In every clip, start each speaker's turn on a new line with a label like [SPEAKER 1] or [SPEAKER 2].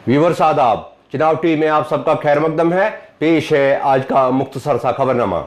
[SPEAKER 1] Viewers आदाब, चुनाव TV में आप सबका खैर मकदम है। पेश है आज का मुख्तसर सा खबरनामा।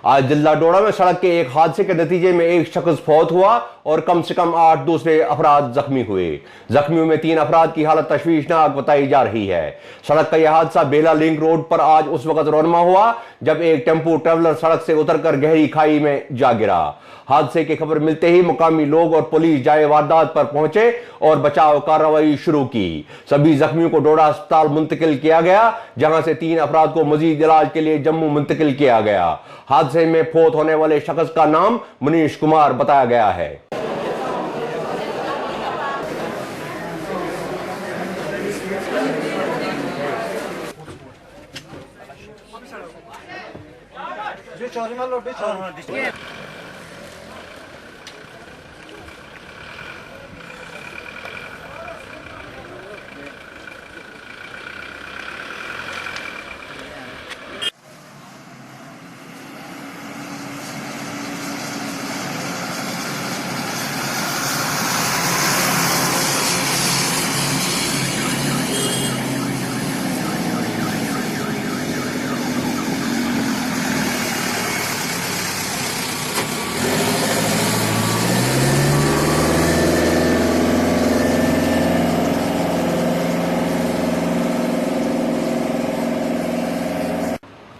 [SPEAKER 1] आज जिला डोडा में सड़क के एक हादसे के नतीजे में एक शख्स फौत हुआ और कम से कम 8 दूसरे अफराद जख्मी हुए। जख्मियों में 3 अफराद की हालत तशवीशनाक बताई जा रही है। सड़क का यह हादसा बेला लिंक रोड पर आज उस वक्त रोनमा हुआ जब एक टेम्पो ट्रेवलर सड़क से उतरकर गहरी खाई में जा गिरा। हादसे की खबर मिलते ही मुकामी लोग और पुलिस जाए वारदात पर पहुंचे और बचाव कार्रवाई शुरू की। सभी जख्मियों को डोडा अस्पताल मुंतकिल किया गया, जहां से 3 अफराद को मजीद इलाज के लिए जम्मू मुंतकिल किया गया। हादसे में फौत होने वाले शख्स का नाम मनीष कुमार बताया गया है।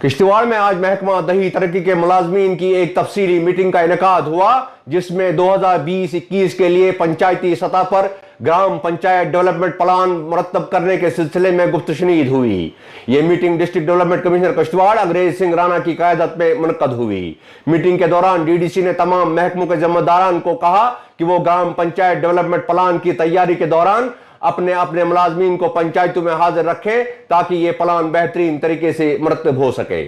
[SPEAKER 1] किश्तवाड़ में आज महकमा दही तरक्की के मुलाजमीन की एक तफसीली मीटिंग का इनेकाद हुआ, जिसमें 2020-21 के लिए पंचायती सतह पर ग्राम पंचायत डेवलपमेंट प्लान मुरतब करने के सिलसिले में गुफ्तशनीद हुई। यह meeting district development commissioner Kishtwar अंग्रेज सिंह राणा की क़यादत में मुनक्कद हुई। मीटिंग के दौरान डीडीसी ने तमाम महकमों के जिम्मेदारान को कहा कि वो ग्राम पंचायत डेवलपमेंट प्लान की तैयारी के दौरान अपने अपने मुलाजमीन को पंचायतों में हाजिर रखें ताकि ये प्लान बेहतरीन तरीके से मुरतब हो सके।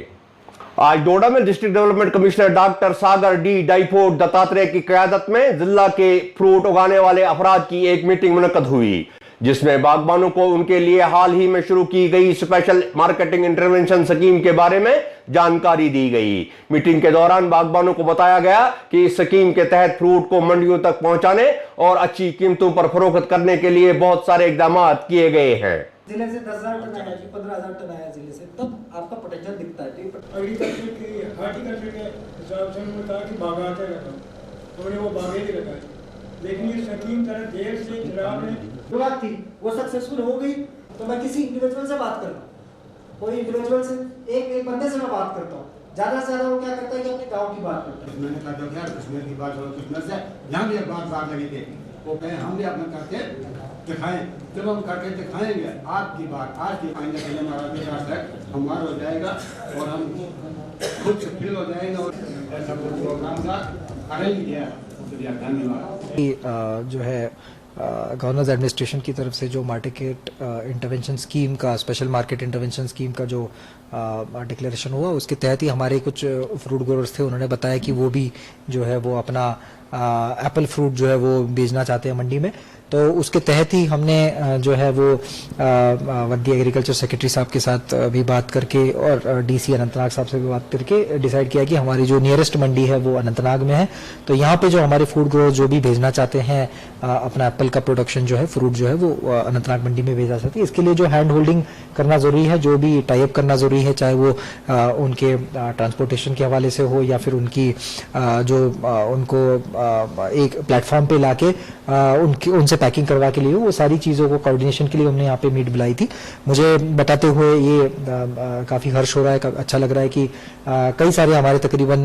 [SPEAKER 1] आज डोडा में डिस्ट्रिक्ट डेवलपमेंट कमिश्नर डॉक्टर सागर डी डाइफोड दत्तात्रेय की क़यादत में जिला के फ्रूट उगाने वाले अफराद की एक मीटिंग मुनक्कद हुई, जिसमें बागबानों को उनके लिए हाल ही में शुरू की गई स्पेशल मार्केटिंग इंटरवेंशन स्कीम के बारे में जानकारी दी गई। मीटिंग के दौरान बागबानों को बताया गया कि इस स्कीम के तहत फ्रूट को मंडियों तक पहुंचाने और अच्छी कीमतों पर फरोख्त करने के लिए बहुत सारे इकदाम किए गए हैं।
[SPEAKER 2] जिले से 10,000 टन आया जी, 15,000 टन आया जिले से, तब आपका पोटेंशियल दिखता है।
[SPEAKER 3] एग्रीकल्चर की हार्टिकल्चर के हिसाब से उन्होंने कहा कि बागाते रखा, उन्होंने वो बागे ही रखा, लेकिन ये स्कीम तरह देर से जनाब ने
[SPEAKER 2] जो बात थी वो सक्सेसफुल हो गई। तो मैं किसी इंडिविजुअल से बात करता हूँ, कोई इंडिविजुअल से एक बंदे से मैं बात करता हूँ, ज्यादा से ज्यादा वो क्या करता है कि अपने गांव की बात करता है।
[SPEAKER 4] मैंने कहा जो यार कश्मीर की बात हो, कश्मीर से यहाँ भी एक बात लगी थी, वो कहे हम भी अपना करके दिखाएं। जब हम करके दिखाएंगे आपकी बात आज की आइंदा के लिए हमारा विकास है हमारा हो जाएगा और हम खुद से फील हो जाएंगे और ऐसा प्रोग्राम का करेंगे। धन्यवाद।
[SPEAKER 5] जो है गवर्नर्स एडमिनिस्ट्रेशन की तरफ से जो मार्केट इंटरवेंशन स्कीम का, स्पेशल मार्केट इंटरवेंशन स्कीम का जो डिक्लेरेशन हुआ, उसके तहत ही हमारे कुछ फ्रूट ग्रोवर्स थे, उन्होंने बताया कि वो भी जो है वो अपना एप्पल फ्रूट जो है वो बेचना चाहते हैं मंडी में। तो उसके तहत ही हमने जो है वो वर्दी एग्रीकल्चर सेक्रेटरी साहब के साथ भी बात करके और डीसी अनंतनाग साहब से भी बात करके डिसाइड किया कि हमारी जो नियरेस्ट मंडी है वो अनंतनाग में है। तो यहाँ पे जो हमारे फूड ग्रोवर्स जो भी भेजना चाहते हैं अपना एप्पल का प्रोडक्शन जो है, फ्रूट जो है वो अनंतनाग मंडी में भेजा सकते हैं। इसके लिए जो हैंड होल्डिंग करना जरूरी है, जो भी टाइप करना जरूरी है, चाहे वो उनके ट्रांसपोर्टेशन के हवाले से हो या फिर उनकी जो उनको एक प्लेटफॉर्म पे लाके उनसे पैकिंग करवा के लिए, वो सारी चीज़ों को कोऑर्डिनेशन के लिए हमने यहाँ पे मीट बुलाई थी। मुझे बताते हुए ये काफ़ी हर्ष हो रहा है, अच्छा लग रहा है कि कई सारे हमारे तकरीबन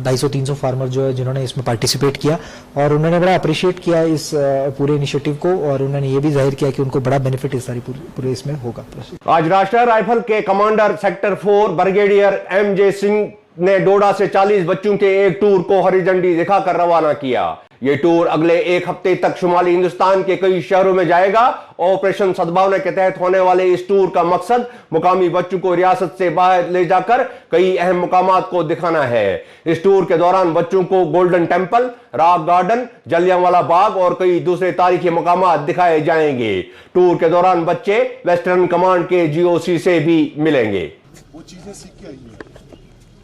[SPEAKER 5] 250-300 फार्मर जो है जिन्होंने इसमें पार्टिसिपेट किया और उन्होंने बड़ा अप्रिशिएट किया इस पूरे इनिशिएटिव को और उन्होंने ये भी जाहिर किया कि उनको बड़ा बेनिफिट इस सारी पूरे इसमें होगा।
[SPEAKER 1] आज राष्ट्रीय राइफल के commander sector 4 brigadier MJ Singh ने डोडा से 40 बच्चों के एक टूर को हरी झंडी दिखाकर रवाना किया। ये टूर अगले 1 हफ्ते तक शुमाली हिंदुस्तान के कई शहरों में जाएगा। ऑपरेशन सद्भावना के तहत होने वाले इस टूर का मकसद मुकामी बच्चों को रियासत से बाहर ले जाकर कई अहम मुकामात को दिखाना है। इस टूर के दौरान बच्चों को Golden Temple, Rock Garden, Jallianwala Bagh और कई दूसरे तारीखी मुकामात दिखाए जाएंगे। टूर के दौरान बच्चे वेस्टर्न कमांड के GOC से भी मिलेंगे।
[SPEAKER 6] वो चीजें सीख के आएंगे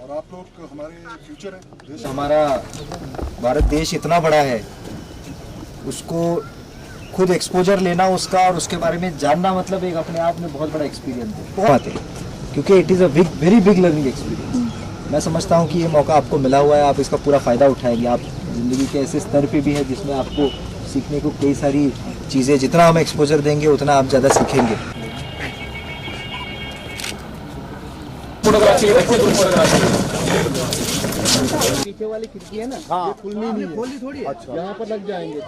[SPEAKER 6] और आप लोग हमारे फ्यूचर है।
[SPEAKER 7] हमारा भारत देश इतना बड़ा है, उसको
[SPEAKER 5] खुद एक्सपोजर लेना उसका और उसके बारे में जानना मतलब एक अपने आप में बहुत बड़ा एक्सपीरियंस है, बहुत है, क्योंकि it is a very big learning experience. मैं समझता हूँ कि ये मौका आपको मिला हुआ है, आप इसका पूरा फ़ायदा उठाएंगे। आप ज़िंदगी के ऐसे स्तर पे भी है जिसमें आपको सीखने को कई सारी चीज़ें, जितना हम एक्सपोजर देंगे उतना आप ज़्यादा सीखेंगे।
[SPEAKER 7] पीछे वाली खिड़की है ना, हाँ, खुलनी नहीं है, खोली थोड़ी है, अच्छा, यहाँ पर लग जाएंगे।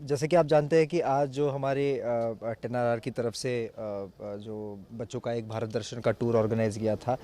[SPEAKER 5] जैसे कि आप जानते हैं कि आज जो हमारे 10RR की तरफ से जो बच्चों का एक भारत दर्शन का टूर ऑर्गेनाइज किया था,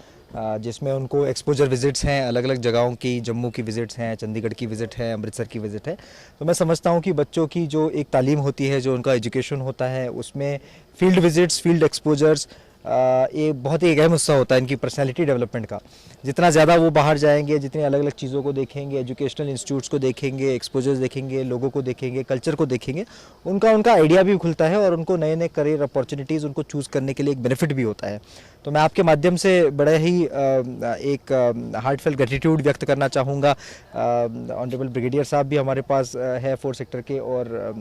[SPEAKER 5] जिसमें उनको एक्सपोजर विजिट्स हैं, अलग अलग जगहों की, जम्मू की विजिट्स हैं, चंडीगढ़ की विजिट है, अमृतसर की विजिट है। तो मैं समझता हूं कि बच्चों की जो एक तालीम होती है, जो उनका एजुकेशन होता है, उसमें फील्ड विजिट्स, फील्ड एक्सपोजर्स ये बहुत ही अहम हिस्सा होता है इनकी पर्सनैलिटी डेवलपमेंट का। जितना ज़्यादा वो बाहर जाएंगे, जितनी अलग अलग चीज़ों को देखेंगे, एजुकेशनल इंस्टीट्यूट्स को देखेंगे, एक्सपोजर्स देखेंगे, लोगों को देखेंगे, कल्चर को देखेंगे, उनका आइडिया भी खुलता है और उनको नए नए करियर अपॉर्चुनिटीज़ उनको चूज़ करने के लिए एक बेनिफिट भी होता है। तो मैं आपके माध्यम से बड़े ही एक हार्टफेल ग्रेटिट्यूड व्यक्त करना चाहूँगा। ऑनरेबल ब्रिगेडियर साहब भी हमारे पास है 4 सेक्टर के, और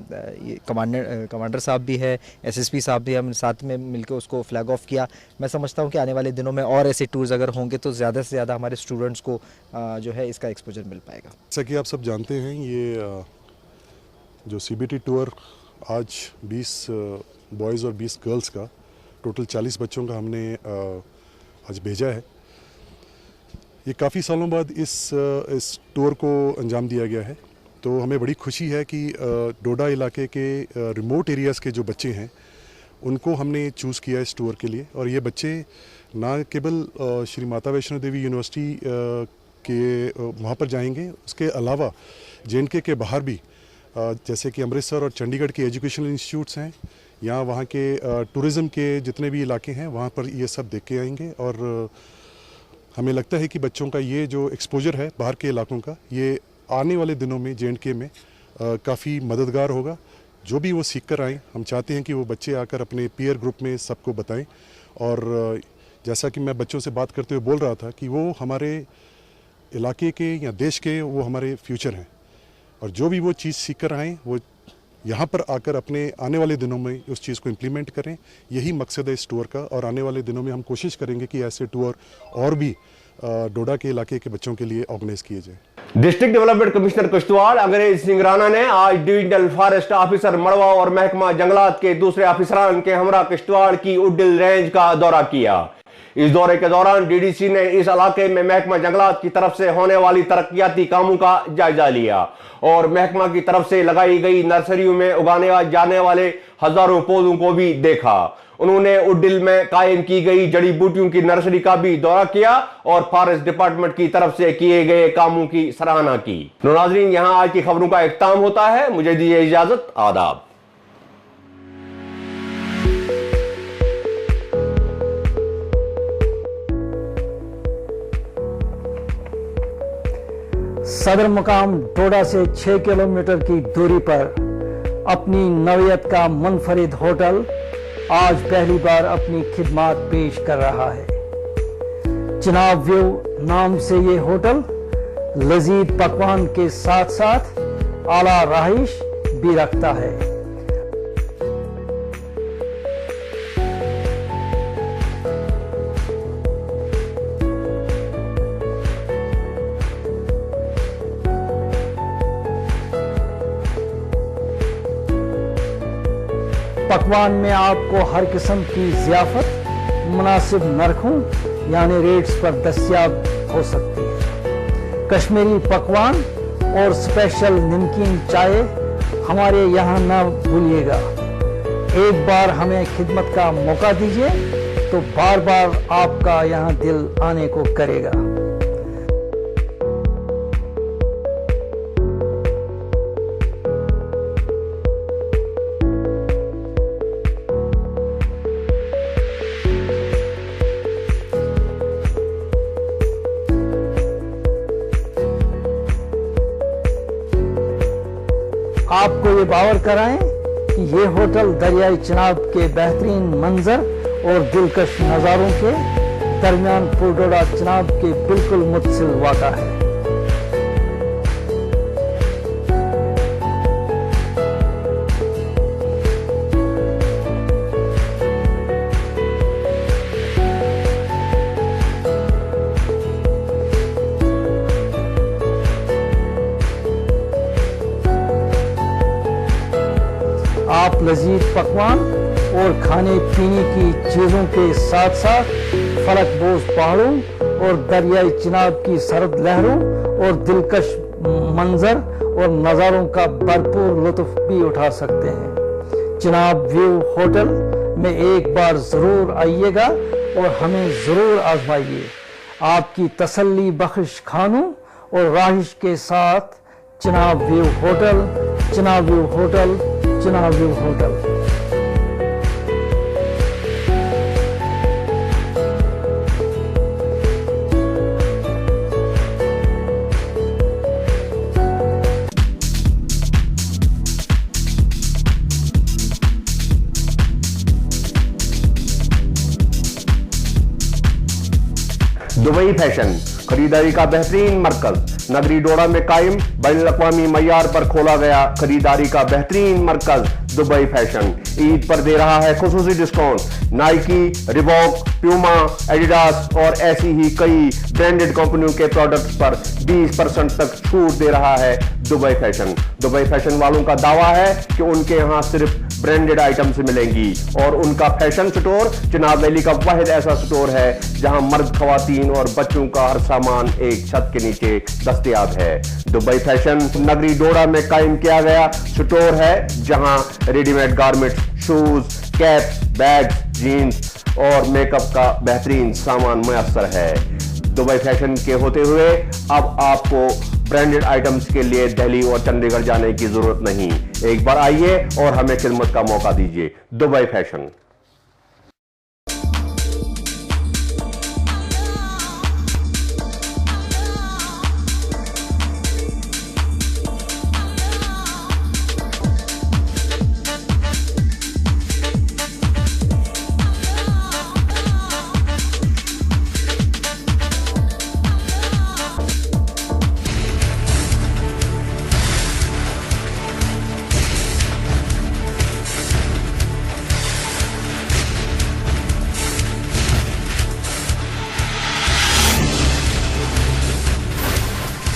[SPEAKER 5] ये कमांडर साहब भी है, SSP साहब भी, हम साथ में मिलकर उसको फ्लैग ऑफ किया। मैं समझता हूँ कि आने वाले दिनों में और ऐसे टूर्स अगर होंगे तो ज़्यादा से ज़्यादा हमारे स्टूडेंट्स को जो है इसका एक्सपोजर मिल पाएगा।
[SPEAKER 6] जैसा कि आप सब जानते हैं, ये जो CBT टूर आज 20 बॉयज़ और 20 गर्ल्स का, टोटल 40 बच्चों का हमने आज भेजा है। ये काफ़ी सालों बाद इस टूर को अंजाम दिया गया है, तो हमें बड़ी खुशी है कि डोडा इलाके के रिमोट एरियाज़ के जो बच्चे हैं उनको हमने चूज़ किया इस टूर के लिए। और ये बच्चे ना केवल श्री माता वैष्णो देवी यूनिवर्सिटी के वहाँ पर जाएंगे, उसके अलावा JNK के बाहर भी, जैसे कि अमृतसर और चंडीगढ़ के एजुकेशनल इंस्टीट्यूट्स हैं, या वहाँ के टूरिज़म के जितने भी इलाके हैं वहाँ पर ये सब देख के आएंगे। और हमें लगता है कि बच्चों का ये जो एक्सपोजर है बाहर के इलाकों का, ये आने वाले दिनों में JNK में काफ़ी मददगार होगा। जो भी वो सीख कर आएँ, हम चाहते हैं कि वो बच्चे आकर अपने पीयर ग्रुप में सबको बताएं। और जैसा कि मैं बच्चों से बात करते हुए बोल रहा था कि वो हमारे इलाके के या देश के वो हमारे फ्यूचर हैं, और जो भी वो चीज़ सीख कर आएँ वो यहाँ पर आकर अपने आने वाले दिनों में उस चीज़ को इम्प्लीमेंट करें। यही मकसद है इस टूर का। और आने वाले दिनों में हम कोशिश करेंगे कि ऐसे टूर और भी डोडा के इलाके के बच्चों के लिए ऑर्गेनाइज किए जाए।
[SPEAKER 1] डिस्ट्रिक्ट डेवलपमेंट कमिश्नर किश्तवाड़ अंग्रेज सिंह राणा ने आज डिविजनल फॉरेस्ट ऑफिसर मड़वा और महकमा जंगलात के दूसरे ऑफिसरान के हमरा किश्तवाड़ की उड्डिल रेंज का दौरा किया। इस दौरे के दौरान DDC ने इस इलाके में महकमा जंगलात की तरफ से होने वाली तरक्याती कामों का जायजा लिया और महकमा की तरफ से लगाई गई नर्सरियों में उगाने जाने वाले हजारों पौधों को भी देखा। उन्होंने उड्डिल में कायम की गई जड़ी बूटियों की नर्सरी का भी दौरा किया और फॉरेस्ट डिपार्टमेंट की तरफ से किए गए कामों की सराहना की। नाज़रीन, यहां आज की खबरों का इख्तिताम होता है। मुझे दीजिए इजाजत। आदाब।
[SPEAKER 8] सदर मुकाम डोडा से 6 किलोमीटर की दूरी पर अपनी नवियत का मुनफरिद होटल आज पहली बार अपनी खिदमात पेश कर रहा है। चिनाब व्यू नाम से ये होटल लजीज पकवान के साथ साथ आला रहाइश भी रखता है। पकवान में आपको हर किस्म की ज़ियाफ़त मुनासिब नरखों यानी रेट्स पर दस्तियाब हो सकती है। कश्मीरी पकवान और स्पेशल नमकीन चाय हमारे यहाँ ना भूलिएगा। एक बार हमें खिदमत का मौका दीजिए तो बार बार आपका यहाँ दिल आने को करेगा। ये बावर कराएं कि ये होटल दरियाई चिनाब के बेहतरीन मंजर और दिलकश नज़ारों के दरमियान पुरडोडा चिनाब के बिल्कुल मुत्सिल वाक़ा है। आप लजीज पकवान और खाने पीने की चीज़ों के साथ साथ फलकबोज पहाड़ों और दरियाई चिनाब की सरद लहरों और दिलकश मंजर और नज़ारों का भरपूर लुत्फ भी उठा सकते हैं। चिनाब व्यू होटल में एक बार ज़रूर आइएगा और हमें ज़रूर आजमाइए। आपकी तसल्ली बख्श खानों और राहिश के साथ Chenab view hotel, Chenab view hotel, Chenab view hotel.
[SPEAKER 1] Dubai fashion खरीदारी का बेहतरीन मरकज नगरी डोडा में कायम बैनुल-अक़वामी मय्यार पर खोला गया खरीदारी का बेहतरीन मरकज दुबई फैशन ईद पर दे रहा है खुसूसी discount. Nike, Reebok, Puma, Adidas और ऐसी ही कई ब्रांडेड कंपनियों के प्रोडक्ट्स पर 20% तक छूट दे रहा है दुबई फैशन। दुबई फैशन वालों का दावा है कि उनके यहाँ सिर्फ ब्रांडेड आइटम्स मिलेंगी और उनका फैशन स्टोर चिनाब वैली का वाहिद ऐसा स्टोर है जहां मर्द, खवातीन और बच्चों का हर सामान एक छत के नीचे दस्तयाब है। दुबई फैशन नगरी डोडा में कायम किया गया स्टोर है जहां readymade garments, shoes, caps, bags, jeans और मेकअप का बेहतरीन सामान मुयस्सर है। दुबई फैशन के होते हुए अब आपको ब्रांडेड आइटम्स के लिए दिल्ली और चंडीगढ़ जाने की जरूरत नहीं। एक बार आइए और हमें खिदमत का मौका दीजिए। Dubai fashion.